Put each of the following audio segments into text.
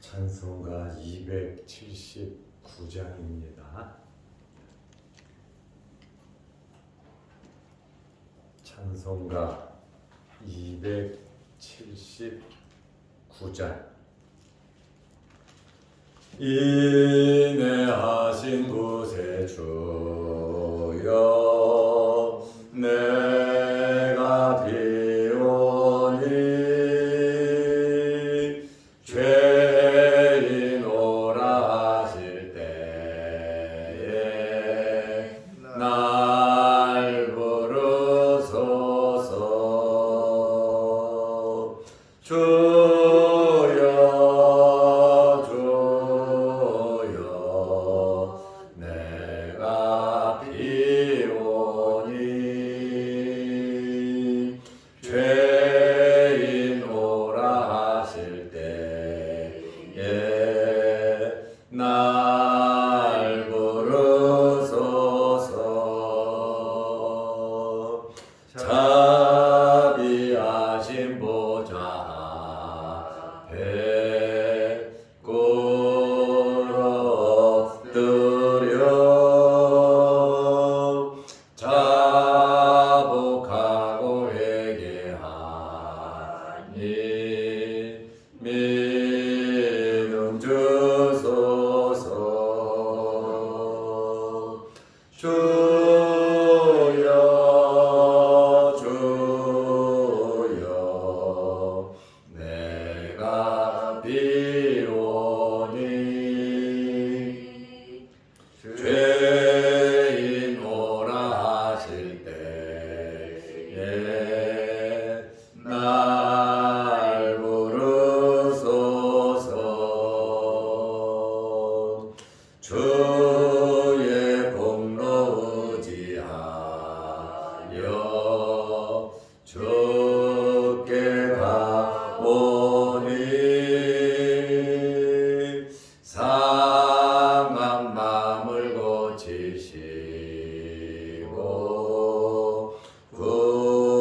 찬송가 279장입니다. 찬송가 279장. 인내하신 구세주여 내가 비오니 죄인오라 하실 때에 날 부르소서. 주여 내가 비오니 죄인 오라 하실 때에 날 부르소서. 자비하신 보좌 앞에 꿇어 엎드려 자복하고 회개하니 믿음 주소서. 주여 주여 내가 비오니 죄인 오라 하실 때에 날 부르소서. 주의 공로 의지하여 주께 가오니 상한 마음을 고치시고 구원하소서.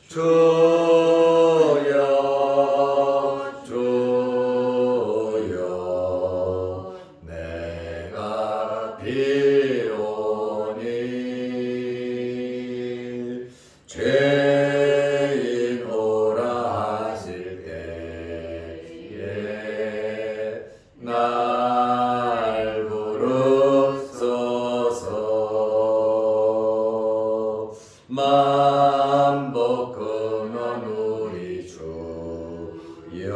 주여 주여 내가 비오니 죄인 오라 하실 때에 날 부르소서. 만복 근원 우리 주여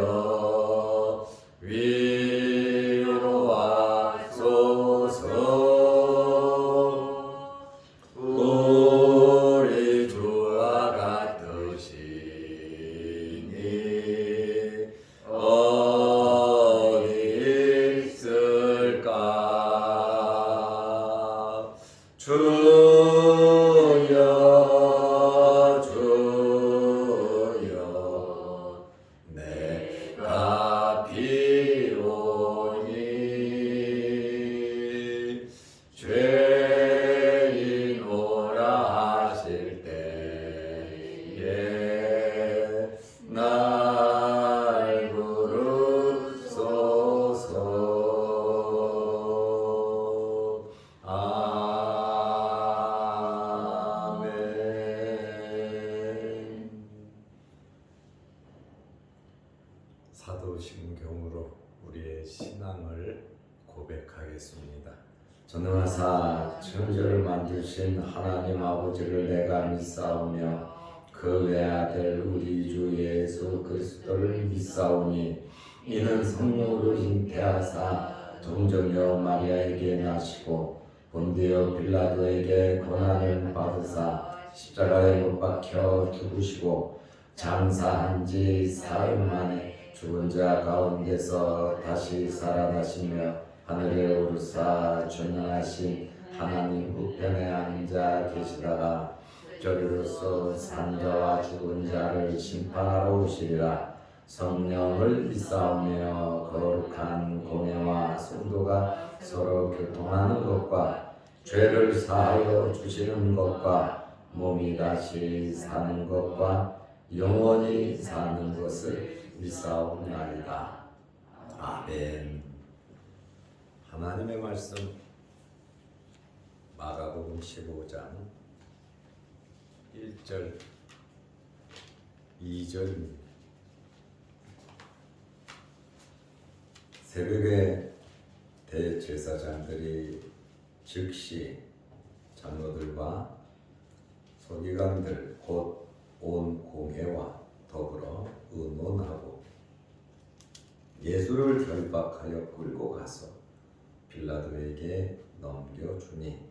위로하소서. 우리 주와 같으시니 어디 있을까. 주여 주여 내가 비오니 죄인 오라 하실 때에 날 부르소서. 사도신경으로 우리의 신앙을 고백하겠습니다. 전능하사 천지를 만드신 하나님 아버지를 내가 믿사오며 그 외아들 우리 주 예수 그리스도를 믿사오니 이는 성령으로 잉태하사 동정녀 마리아에게 나시고 본디오 빌라도에게 고난을 받으사 십자가에 못 박혀 죽으시고 장사한 지 사흘 만에 죽은 자 가운데서 다시 살아나시며 하늘에 오르사 전능하신 하나님 우편에 앉아 계시다가 저리로서 산 자와 죽은 자를 심판하러 오시리라. 성령을 믿사오며 거룩한 공예와 성도가 서로 교통하는 것과 죄를 사하여 주시는 것과 몸이 다시 사는 것과 영원히 사는 것을 믿사옵나이다. 아멘. 하나님의 말씀 마가복음 15장 1절 2절입니다. 새벽에 대제사장들이 즉시 장로들과 서기관들 곧 온 공회와 더불어 의논하고 예수를 결박하여 끌고 가서 빌라도에게 넘겨주니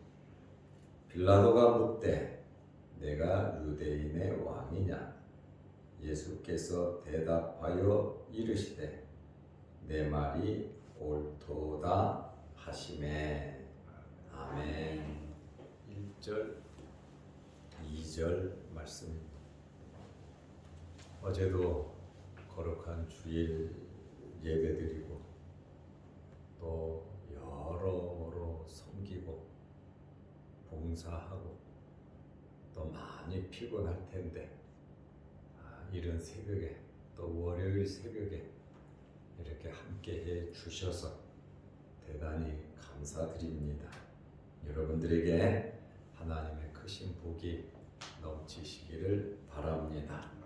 빌라도가 묻되 내가 유대인의 왕이냐? 예수께서 대답하여 이르시되 내 말이 옳도다 하시매. 아멘. 1절 2절 말씀입니다. 어제도 거룩한 주일 예배드리고 또 여러모로 섬기고 봉사하고 또 많이 피곤할 텐데 이른 새벽에 또 월요일 새벽에 이렇게 함께 해 주셔서 대단히 감사드립니다. 여러분들에게 하나님의 크신 복이 넘치시기를 바랍니다.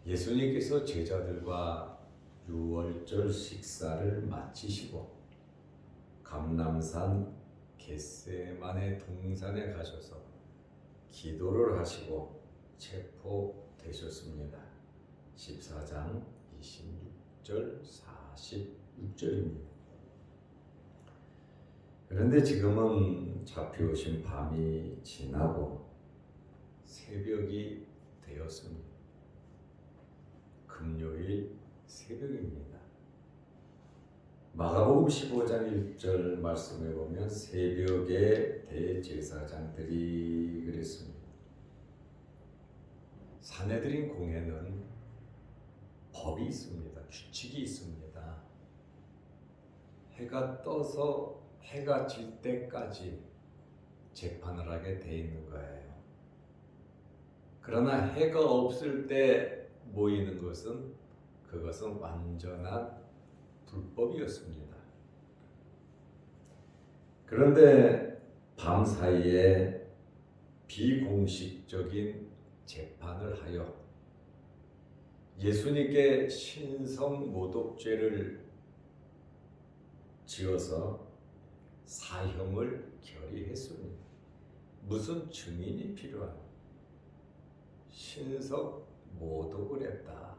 예수님께서 제자들과 유월절 식사를 마치시고 감람산 겟세마네 동산에 가셔서 기도를 하시고 체포되셨습니다. 14장 26절 46절입니다. 그런데 지금은 잡혀오신 밤이 지나고 새벽이 되었습니다. 금요일 새벽입니다. 마가복음 15장 1절 말씀에 보면 새벽에 대제사장들이 그랬습니다. 사내들인 공회는 법이 있습니다. 규칙이 있습니다. 해가 떠서 해가 질 때까지 재판을 하게 돼 있는 거예요. 그러나 해가 없을 때 모이는 것은 그것은 완전한 불법이었습니다. 그런데 밤 사이에 비공식적인 재판을 하여 예수님께 신성모독죄를 지어서 사형을 결의했습니다. 무슨 증인이 필요한 신성모독을 했다.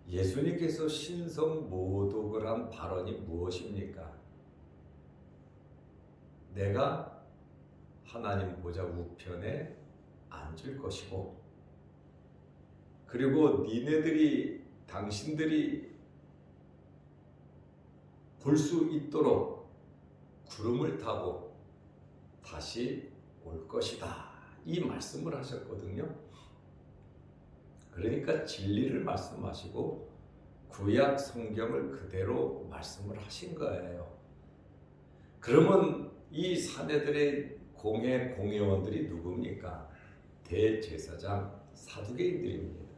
예수님께서 신성모독을 한 발언이 무엇입니까? 내가 하나님 보좌 우편에 앉을 것이고 그리고 당신들이 볼 수 있도록 구름을 타고 다시 올 것이다. 이 말씀을 하셨거든요. 그러니까 진리를 말씀하시고 구약 성경을 그대로 말씀을 하신 거예요. 그러면 이 사내들의 공회원들이 누굽니까? 대제사장 사두개인들입니다.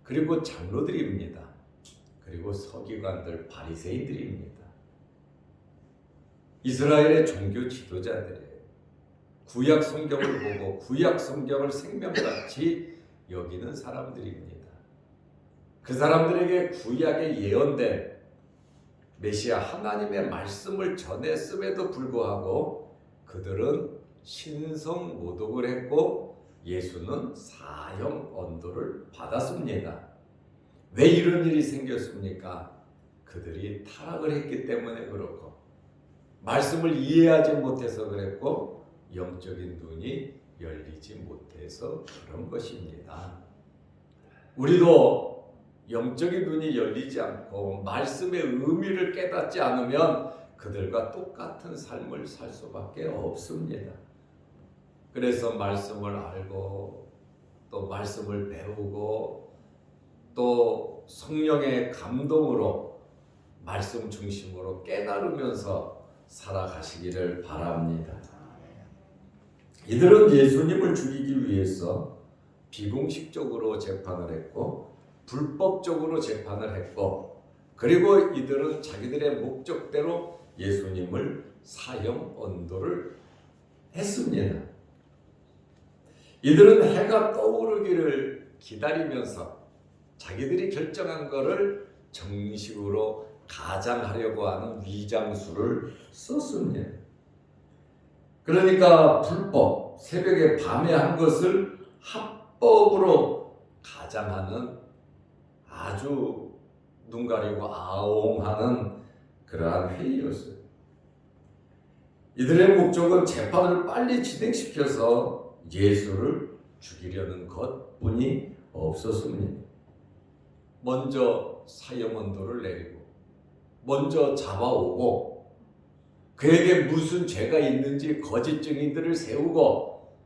그리고 장로들입니다. 그리고 서기관들 바리새인들입니다. 이스라엘의 종교 지도자들이에요. 구약 성경을 보고 구약 성경을 생명같이 여기는 사람들입니다. 그 사람들에게 구약에 예언된 메시아 하나님의 말씀을 전했음에도 불구하고 그들은 신성모독을 했고 예수는 사형 언도를 받았습니다. 왜 이런 일이 생겼습니까? 그들이 타락을 했기 때문에 그렇고 말씀을 이해하지 못해서 그랬고 영적인 눈이 열리지 못해서 그런 것입니다. 우리도 영적인 눈이 열리지 않고 말씀의 의미를 깨닫지 않으면 그들과 똑같은 삶을 살 수밖에 없습니다. 그래서 말씀을 알고 또 말씀을 배우고 또 성령의 감동으로 말씀 중심으로 깨달으면서 살아가시기를 바랍니다. 이들은 예수님을 죽이기 위해서 비공식적으로 재판을 했고 불법적으로 재판을 했고, 그리고 이들은 자기들의 목적대로 예수님을 사형 언도를 했습니다. 이들은 해가 떠오르기를 기다리면서 자기들이 결정한 것을 정식으로 가장하려고 하는 위장수를 썼습니다. 그러니까 불법, 새벽에 밤에 한 것을 합법으로 가장하는, 아주 눈 가리고 아웅하는 그러한 회의였어요. 이들의 목적은 재판을 빨리 진행시켜서 예수를 죽이려는 것뿐이 없었습니다. 먼저 사형 언도를 내리고, 먼저 잡아오고, 그에게 무슨 죄가 있는지 거짓 증인들을 세우고,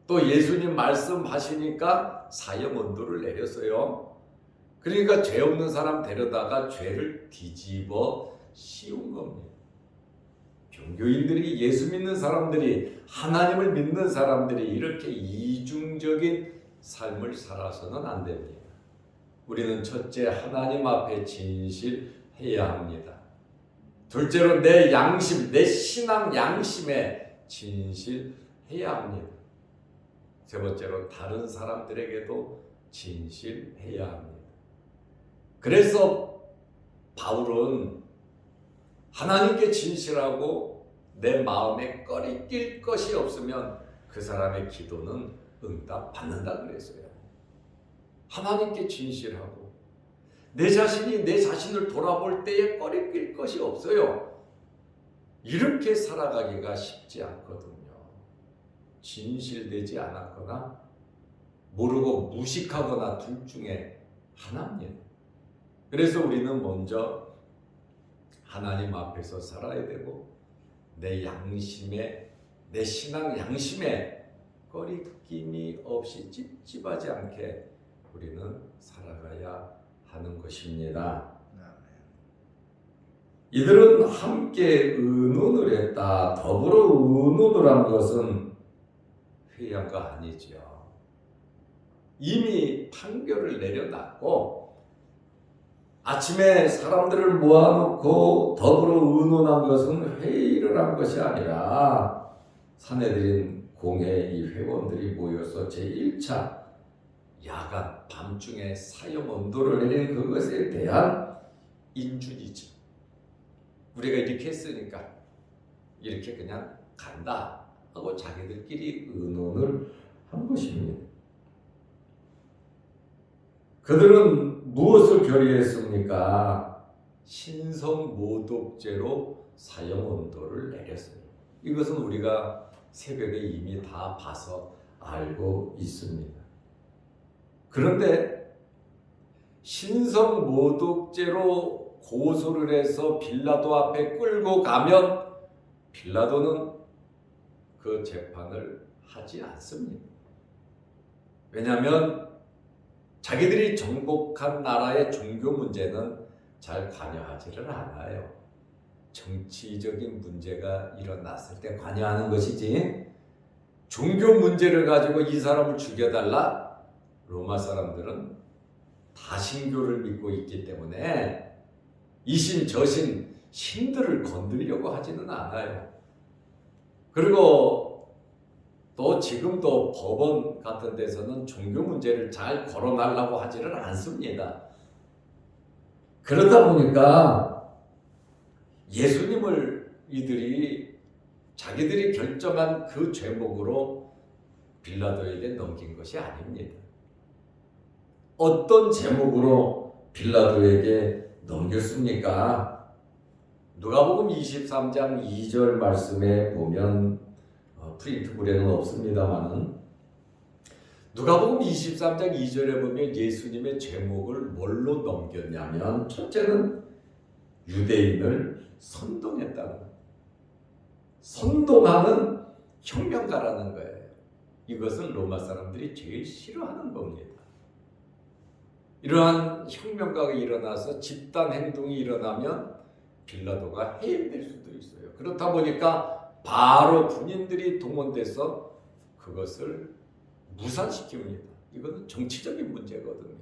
또 예수님 말씀하시니까 사형 언도를 내렸어요. 그러니까 죄 없는 사람 데려다가 죄를 뒤집어 씌운 겁니다. 종교인들이, 예수 믿는 사람들이, 하나님을 믿는 사람들이 이렇게 이중적인 삶을 살아서는 안 됩니다. 우리는 첫째, 하나님 앞에 진실해야 합니다. 둘째로 내 양심, 내 신앙 양심에 진실해야 합니다. 세 번째로 다른 사람들에게도 진실해야 합니다. 그래서 바울은 하나님께 진실하고 내 마음에 꺼리낄 것이 없으면 그 사람의 기도는 응답 받는다 그랬어요. 하나님께 진실하고 내 자신이 내 자신을 돌아볼 때에 꺼리낄 것이 없어요. 이렇게 살아가기가 쉽지 않거든요. 진실되지 않았거나 모르고 무식하거나 둘 중에 하나입니다. 그래서 우리는 먼저 하나님 앞에서 살아야 되고, 내 양심에, 내 신앙 양심에 꺼리낌이 없이 찝찝하지 않게 우리는 살아가야 하는 것입니다. 이들은 함께 의논을 했다. 더불어 의논을 한 것은 회의한 거 아니죠. 이미 판결을 내려놨고 아침에 사람들을 모아놓고 더불어 의논한 것은 회의를 한 것이 아니라 사내들인 공회 이 회원들이 모여서 제1차 야간 밤중에 사형 언도를 내린 그것에 대한 인준이지. 우리가 이렇게 했으니까 이렇게 그냥 간다 하고 자기들끼리 의논을 한 것입니다. 그들은 무엇을 결의했습니까? 신성모독죄로 사형 언도를 내렸어요. 이것은 우리가 새벽에 이미 다 봐서 알고 있습니다. 그런데 신성모독죄로 고소를 해서 빌라도 앞에 끌고 가면 빌라도는 그 재판을 하지 않습니다. 왜냐하면 자기들이 정복한 나라의 종교 문제는 잘 관여하지를 않아요. 정치적인 문제가 일어났을 때 관여하는 것이지, 종교 문제를 가지고 이 사람을 죽여달라? 로마 사람들은 다신교를 믿고 있기 때문에 이신 저신 신들을 건드리려고 하지는 않아요. 그리고 또 지금도 법원 같은 데서는 종교 문제를 잘 거론하려고 하지는 않습니다. 그러다 보니까 예수님을 이들이 자기들이 결정한 그 죄목으로 빌라도에게 넘긴 것이 아닙니다. 어떤 제목으로 빌라도에게 넘겼습니까? 누가복음 23장 2절 말씀에 보면 프린트물에는 없습니다만은 누가복음 23장 2절에 보면 예수님의 제목을 뭘로 넘겼냐면, 첫째는 유대인을 선동했다는 거예요. 선동하는 혁명가라는 거예요. 이것은 로마 사람들이 제일 싫어하는 겁니다. 이러한 혁명가가 일어나서 집단 행동이 일어나면 빌라도가 해임될 수도 있어요. 그렇다 보니까 바로 군인들이 동원돼서 그것을 무산시킵니다. 이거는 정치적인 문제거든요.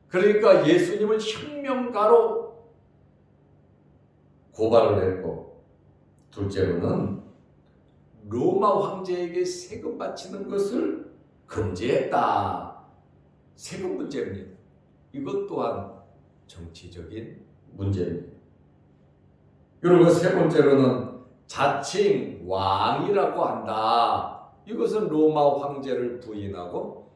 그러니까 예수님은 혁명가로 고발을 했고, 둘째로는 로마 황제에게 세금 바치는 것을 금지했다. 세금 문제입니다. 이것 또한 정치적인 문제입니다. 그리고 세 번째로는 자칭 왕이라고 한다. 이것은 로마 황제를 부인하고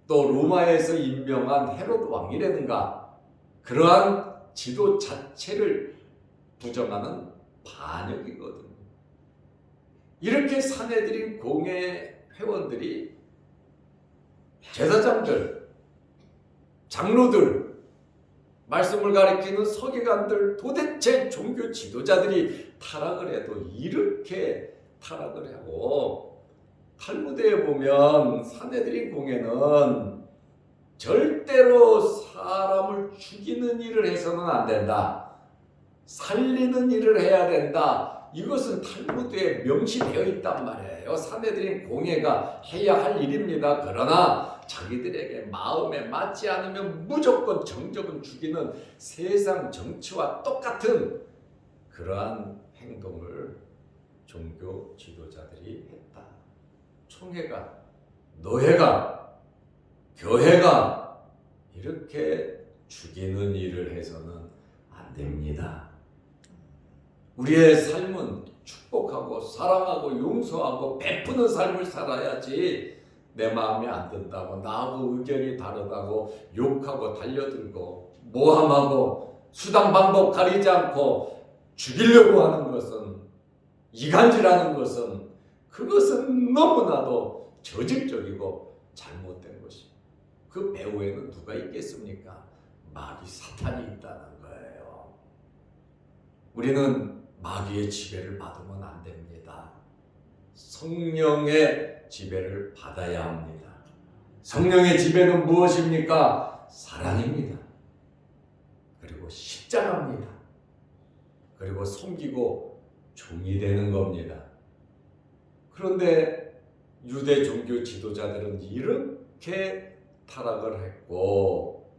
또 로마에서 임명한 헤롯 왕이라든가 그러한 지도 자체를 부정하는 반역이거든요. 이렇게 사내들인 공회 회원들이 제사장들, 장로들, 말씀을 가리키는 서기관들, 도대체 종교 지도자들이 타락을 해도 이렇게 타락을 하고, 탈무드에 보면 사내들인 공회는 절대로 사람을 죽이는 일을 해서는 안 된다. 살리는 일을 해야 된다. 이것은 탈무드에 명시되어 있단 말이에요. 사내들인 공회가 해야 할 일입니다. 그러나 자기들에게 마음에 맞지 않으면 무조건 정적은 죽이는 세상 정치와 똑같은 그러한 행동을 종교 지도자들이 했다. 총회가, 노회가, 교회가 이렇게 죽이는 일을 해서는 안 됩니다. 우리의 삶은 축복하고 사랑하고 용서하고 베푸는 삶을 살아야지, 내 마음에 안 든다고 나하고 의견이 다르다고 욕하고 달려들고 모함하고 수단 방법 가리지 않고 죽이려고 하는 것은, 이간질하는 것은, 그것은 너무나도 저질적이고 잘못된 것이. 그 배후에는 누가 있겠습니까? 마귀 사탄이 있다는 거예요. 우리는 마귀의 지배를 받으면 안 됩니다. 성령의 지배를 받아야 합니다. 성령의 지배는 무엇입니까? 사랑입니다. 그리고 십자가입니다. 그리고 섬기고 종이 되는 겁니다. 그런데 유대 종교 지도자들은 이렇게 타락을 했고,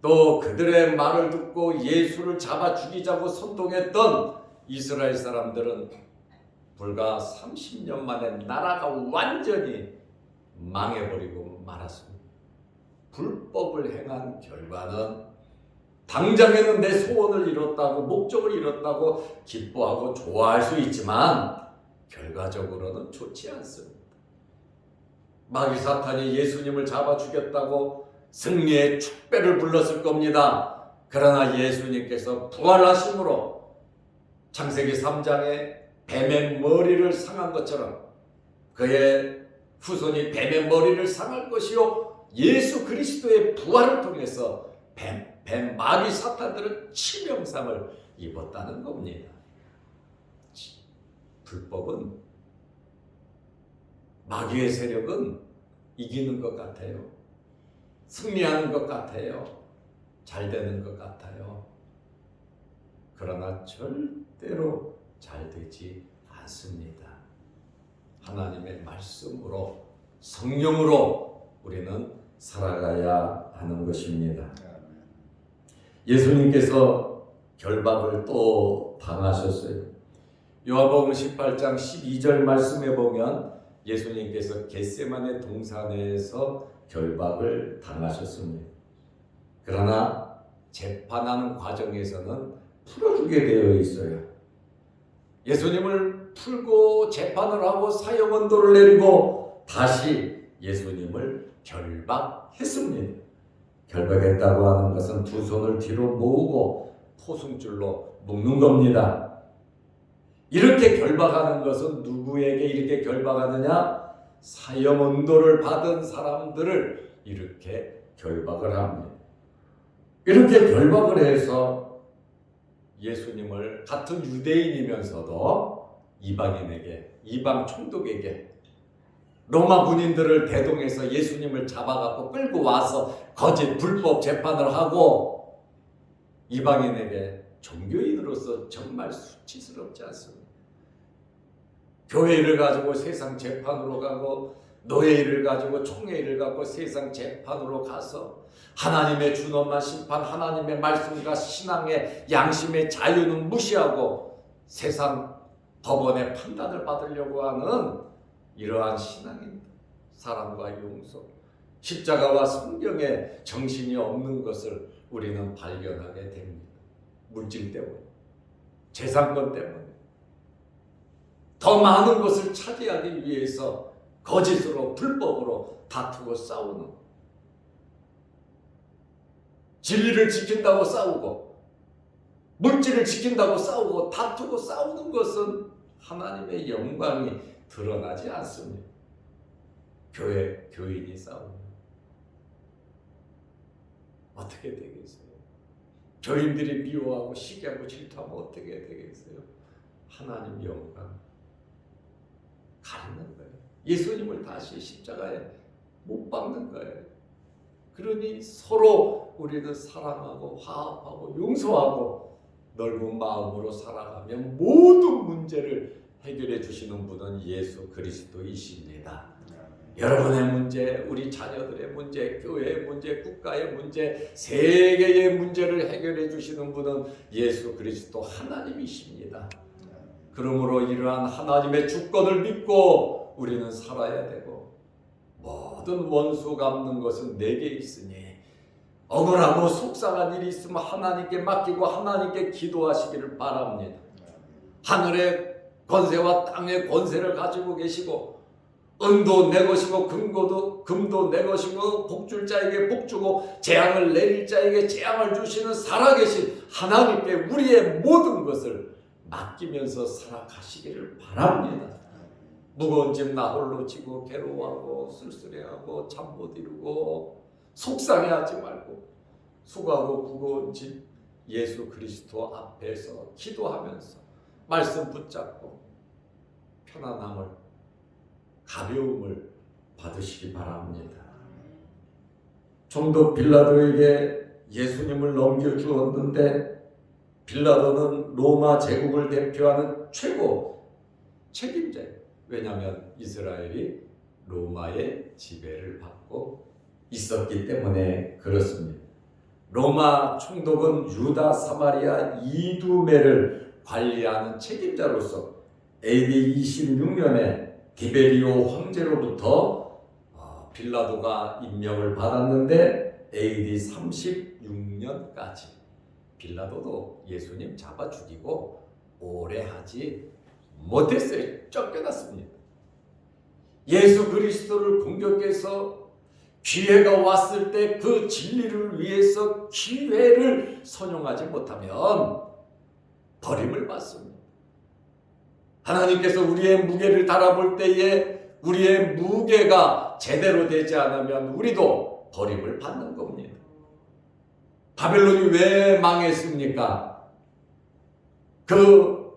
또 그들의 말을 듣고 예수를 잡아 죽이자고 선동했던 이스라엘 사람들은 불과 30년 만에 나라가 완전히 망해버리고 말았습니다. 불법을 행한 결과는 당장에는 내 소원을 이뤘다고, 목적을 이뤘다고 기뻐하고 좋아할 수 있지만 결과적으로는 좋지 않습니다. 마귀 사탄이 예수님을 잡아 죽였다고 승리의 축배를 불렀을 겁니다. 그러나 예수님께서 부활하심으로 창세기 3장에 뱀의 머리를 상한 것처럼 그의 후손이 뱀의 머리를 상할 것이요, 예수 그리스도의 부활을 통해서 뱀 마귀 사탄들은 치명상을 입었다는 겁니다. 불법은, 마귀의 세력은 이기는 것 같아요. 승리하는 것 같아요. 잘 되는 것 같아요. 그러나 절대로 잘 되지 않습니다. 하나님의 말씀으로, 성령으로 우리는 살아가야 하는 것입니다. 예수님께서 결박을 또 당하셨어요. 요한복음 18장 12절 말씀에 보면 예수님께서 겟세마네 동산에서 결박을 당하셨습니다. 그러나 재판하는 과정에서는 풀어주게 되어 있어요. 예수님을 풀고 재판을 하고 사형 언도를 내리고 다시 예수님을 결박했습니다. 결박했다고 하는 것은 두 손을 뒤로 모으고 포승줄로 묶는 겁니다. 이렇게 결박하는 것은 누구에게 이렇게 결박하느냐? 사형 언도를 받은 사람들을 이렇게 결박을 합니다. 이렇게 결박을 해서 예수님을 같은 유대인이면서도 이방인에게, 이방 총독에게, 로마 군인들을 대동해서 예수님을 잡아갖고 끌고 와서 거짓 불법 재판을 하고 이방인에게 종교인으로서 정말 수치스럽지 않습니까? 교회 일을 가지고 세상 재판으로 가고 노예 일을 가지고 총회 일을 갖고 세상 재판으로 가서 하나님의 준엄한 심판, 하나님의 말씀과 신앙의 양심의 자유는 무시하고 세상 법원의 판단을 받으려고 하는 이러한 신앙입니다. 사랑과 용서, 십자가와 성경에 정신이 없는 것을 우리는 발견하게 됩니다. 물질 때문에, 재산권 때문에, 더 많은 것을 차지하기 위해서 거짓으로 불법으로 다투고 싸우는, 진리를 지킨다고 싸우고 물질을 지킨다고 싸우고 다투고 싸우는 것은 하나님의 영광이 드러나지 않습니다. 교인이 싸우면 어떻게 되겠어요? 교인들이 미워하고 시기하고 질투하면 어떻게 되겠어요? 하나님 영광 가리는 거예요. 예수님을 다시 십자가에 못 박는 거예요. 그러니 서로 우리는 사랑하고 화합하고 용서하고 넓은 마음으로 살아가면 모든 문제를 해결해 주시는 분은 예수 그리스도이십니다. 여러분의 문제, 우리 자녀들의 문제, 교회의 문제, 국가의 문제, 세계의 문제를 해결해 주시는 분은 예수 그리스도 하나님이십니다. 그러므로 이러한 하나님의 주권을 믿고 우리는 살아야 되고, 모든 원수 갚는 것은 내게 있으니 억울하고 속상한 일이 있으면 하나님께 맡기고 하나님께 기도하시기를 바랍니다. 하늘의 권세와 땅의 권세를 가지고 계시고 은도 내 것이고 금도 내 것이고 복줄 자에게 복주고 재앙을 내릴 자에게 재앙을 주시는 살아계신 하나님께 우리의 모든 것을 맡기면서 살아가시기를 바랍니다. 무거운 짐 나 홀로 지고 괴로워하고 쓸쓸해하고 잠 못 이루고 속상해하지 말고 수고하고 무거운 짐 예수 그리스도 앞에서 기도하면서 말씀 붙잡고 편안함을, 가벼움을 받으시기 바랍니다. 좀더 빌라도에게 예수님을 넘겨주었는데 빌라도는 로마 제국을 대표하는 최고 책임자예요. 왜냐하면 이스라엘이 로마의 지배를 받고 있었기 때문에 그렇습니다. 로마 총독은 유다, 사마리아, 이두메를 관리하는 책임자로서 AD 26년에 디베리오 황제로부터 빌라도가 임명을 받았는데 AD 36년까지 빌라도도 예수님 잡아 죽이고 오래 하지 못했어요. 쫓겨났습니다. 예수 그리스도를 공격해서 기회가 왔을 때 그 진리를 위해서 기회를 선용하지 못하면 버림을 받습니다. 하나님께서 우리의 무게를 달아볼 때에 우리의 무게가 제대로 되지 않으면 우리도 버림을 받는 겁니다. 바벨론이 왜 망했습니까? 그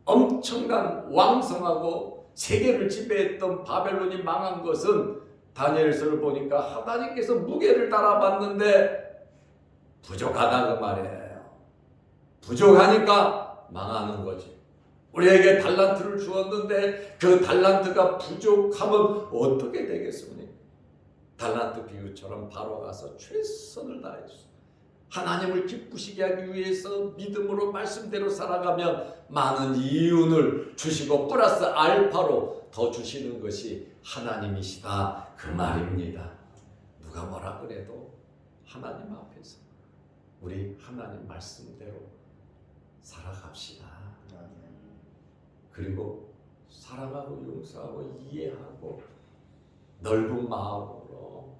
엄청난 왕성하고 세계를 지배했던 바벨론이 망한 것은 다니엘서를 보니까 하나님께서 무게를 달아봤는데 부족하다 그 말이에요. 부족하니까 망하는 거지. 우리에게 달란트를 주었는데 그 달란트가 부족하면 어떻게 되겠습니까? 달란트 비유처럼 바로 가서 최선을 다했어. 하나님을 기쁘시게 하기 위해서 믿음으로 말씀대로 살아가면 많은 이윤을 주시고 플러스 알파로 더 주시는 것이 하나님이시다 그 말입니다. 누가 뭐라 그래도 하나님 앞에서 우리 하나님 말씀대로 살아갑시다. 그리고 사랑하고 용서하고 이해하고 넓은 마음으로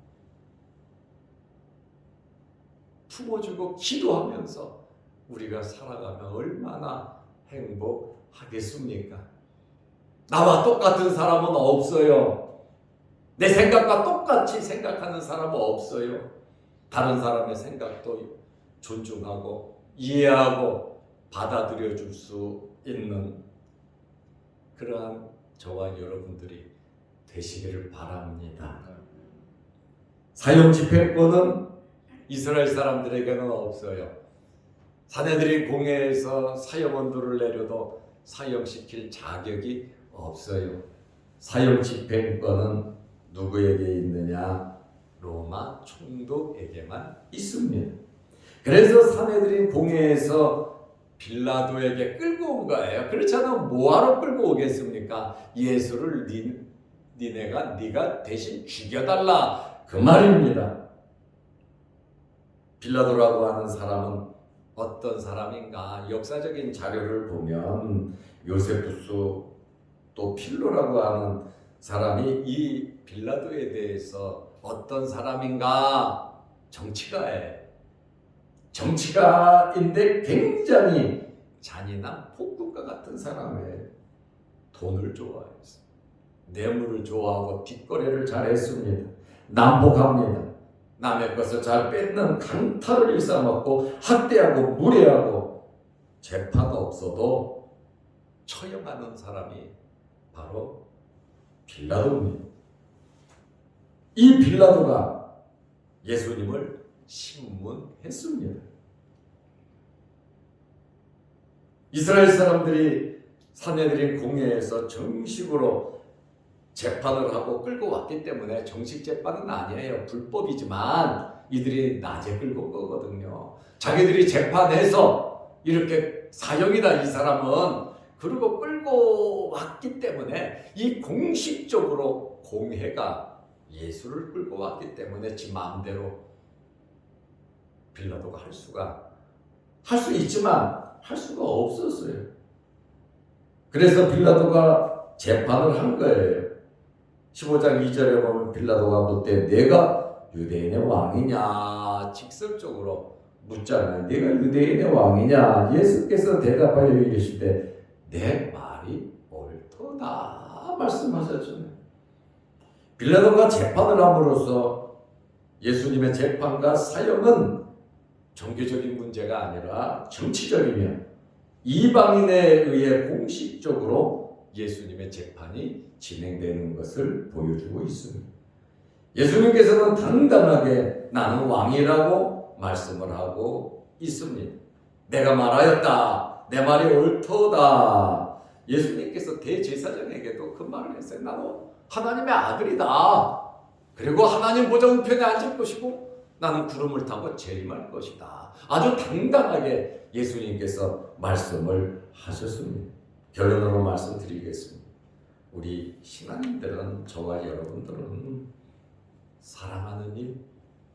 품어주고 기도하면서 우리가 살아가면 얼마나 행복하겠습니까? 나와 똑같은 사람은 없어요. 내 생각과 똑같이 생각하는 사람은 없어요. 다른 사람의 생각도 존중하고 이해하고 받아들여 줄 수 있는 그러한 저와 여러분들이 되시기를 바랍니다. 사형 집행권은 이스라엘 사람들에게는 없어요. 사내들이 공회에서 사형 언도를 내려도 사형시킬 자격이 없어요. 사형 집행권은 누구에게 있느냐? 로마 총독에게만 있습니다. 그래서 산헤드린 공회에서 빌라도에게 끌고 온 거예요. 그렇지 않으면 뭐하러 끌고 오겠습니까? 예수를 네가 대신 죽여달라 그 말입니다. 빌라도라고 하는 사람은 어떤 사람인가? 역사적인 자료를 보면 요세푸스 또 필로라고 하는 사람이 이 빌라도에 대해서 어떤 사람인가? 정치가인데 굉장히 잔인한 폭군과 같은 사람이에요. 돈을 좋아했어요. 뇌물을 좋아하고 뒷거래를 잘했습니다. 난폭합니다. 남의 것을 잘 뺏는 강탈을 일삼았고 학대하고 무례하고 재판 없어도 처형하는 사람이 바로 빌라도입니다. 이 빌라도가 예수님을 신문했습니다. 이스라엘 사람들이 산헤드린 공회에서 정식으로 재판을 하고 끌고 왔기 때문에 정식 재판은 아니에요. 불법이지만 이들이 낮에 끌고 온 거거든요. 자기들이 재판해서 이렇게 사형이다 이 사람은 그리고 끌고 왔기 때문에 이 공식적으로 공회가 예수를 끌고 왔기 때문에 지 마음대로 빌라도가 할 수 있지만 할 수가 없었어요. 그래서 빌라도가 재판을 한 거예요. 15장 2절에 보면 빌라도가 묻되 내가 유대인의 왕이냐 직설적으로 묻잖아요. 내가 유대인의 왕이냐? 예수께서 대답하여 이르시되 내 말이 옳도다 말씀하셨잖아요. 빌라도가 재판을 함으로써 예수님의 재판과 사형은 종교적인 문제가 아니라 정치적이며 이방인에 의해 공식적으로 예수님의 재판이 진행되는 것을 보여주고 있습니다. 예수님께서는 당당하게 나는 왕이라고 말씀을 하고 있습니다. 내가 말하였다. 내 말이 옳도다. 예수님께서 대제사장에게도 그 말을 했어요. 나는 하나님의 아들이다. 그리고 하나님 보좌 우편에 앉을 것이고 나는 구름을 타고 재림할 것이다. 아주 당당하게 예수님께서 말씀을 하셨습니다. 결론으로 말씀드리겠습니다. 우리 신앙인들은 저와 여러분들은 사랑하는 일,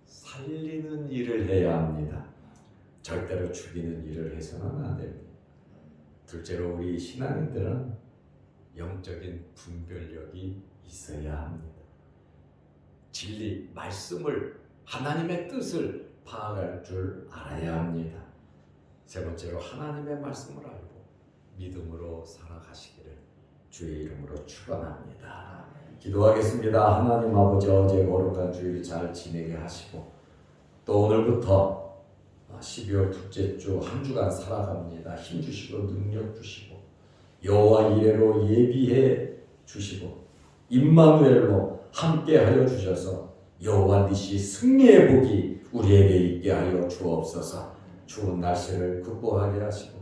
살리는 일을 해야 합니다. 절대로 죽이는 일을 해서는 안 됩니다. 둘째로 우리 신앙인들은 영적인 분별력이 있어야 합니다. 진리, 말씀을 하나님의 뜻을 파악할 줄 알아야 합니다. 세 번째로 하나님의 말씀을 알고 믿음으로 살아가시기를 주의 이름으로 축원합니다. 기도하겠습니다. 하나님 아버지 어제 거룩한 주일을 잘 지내게 하시고 또 오늘부터 12월 둘째 주 한 주간 살아갑니다. 힘 주시고 능력 주시고 여호와 이레로 예비해 주시고 임마누엘로 함께하여 주셔서 여호와 니시 승리의 복이 우리에게 있게 하여 주옵소서. 추운 날씨를 극복하게 하시고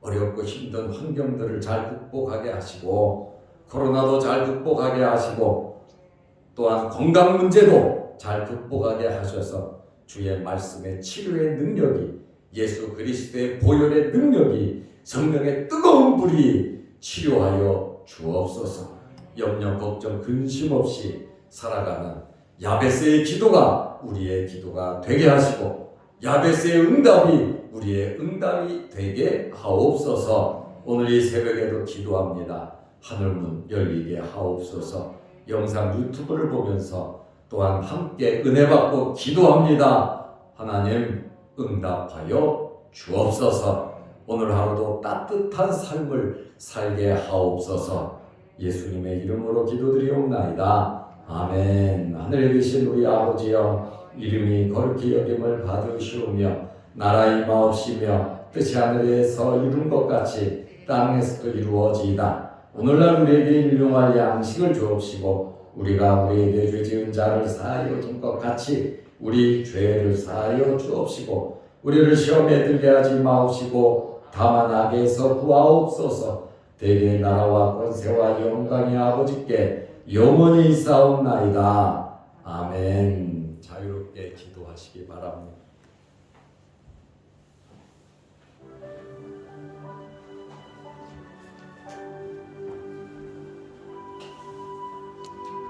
어렵고 힘든 환경들을 잘 극복하게 하시고 코로나도 잘 극복하게 하시고 또한 건강 문제도 잘 극복하게 하셔서 주의 말씀의 치료의 능력이 예수 그리스도의 보혈의 능력이 성령의 뜨거운 불이 치료하여 주옵소서. 염려 걱정 근심 없이 살아가는 야베스의 기도가 우리의 기도가 되게 하시고 야베스의 응답이 우리의 응답이 되게 하옵소서. 오늘 이 새벽에도 기도합니다. 하늘문 열리게 하옵소서. 영상 유튜브를 보면서 또한 함께 은혜 받고 기도합니다. 하나님 응답하여 주옵소서. 오늘 하루도 따뜻한 삶을 살게 하옵소서. 예수님의 이름으로 기도드리옵나이다. 아멘. 하늘에 계신 우리 아버지여, 이름이 거룩히 여김을 받으시오며 나라 임하옵시며 뜻이 하늘에서 이룬 것 같이 땅에서도 이루어지이다. 오늘날 우리에게 일용할 양식을 주옵시고 우리가 우리에게 죄 지은 자를 사하여 준 것 같이 우리 죄를 사하여 주옵시고 우리를 시험에 들게 하지 마옵시고 다만 악에서 구하옵소서. 대개 나라와 권세와 영광이 아버지께 영원히 있사옵나이다. 아멘. 자유롭게 기도하시기 바랍니다.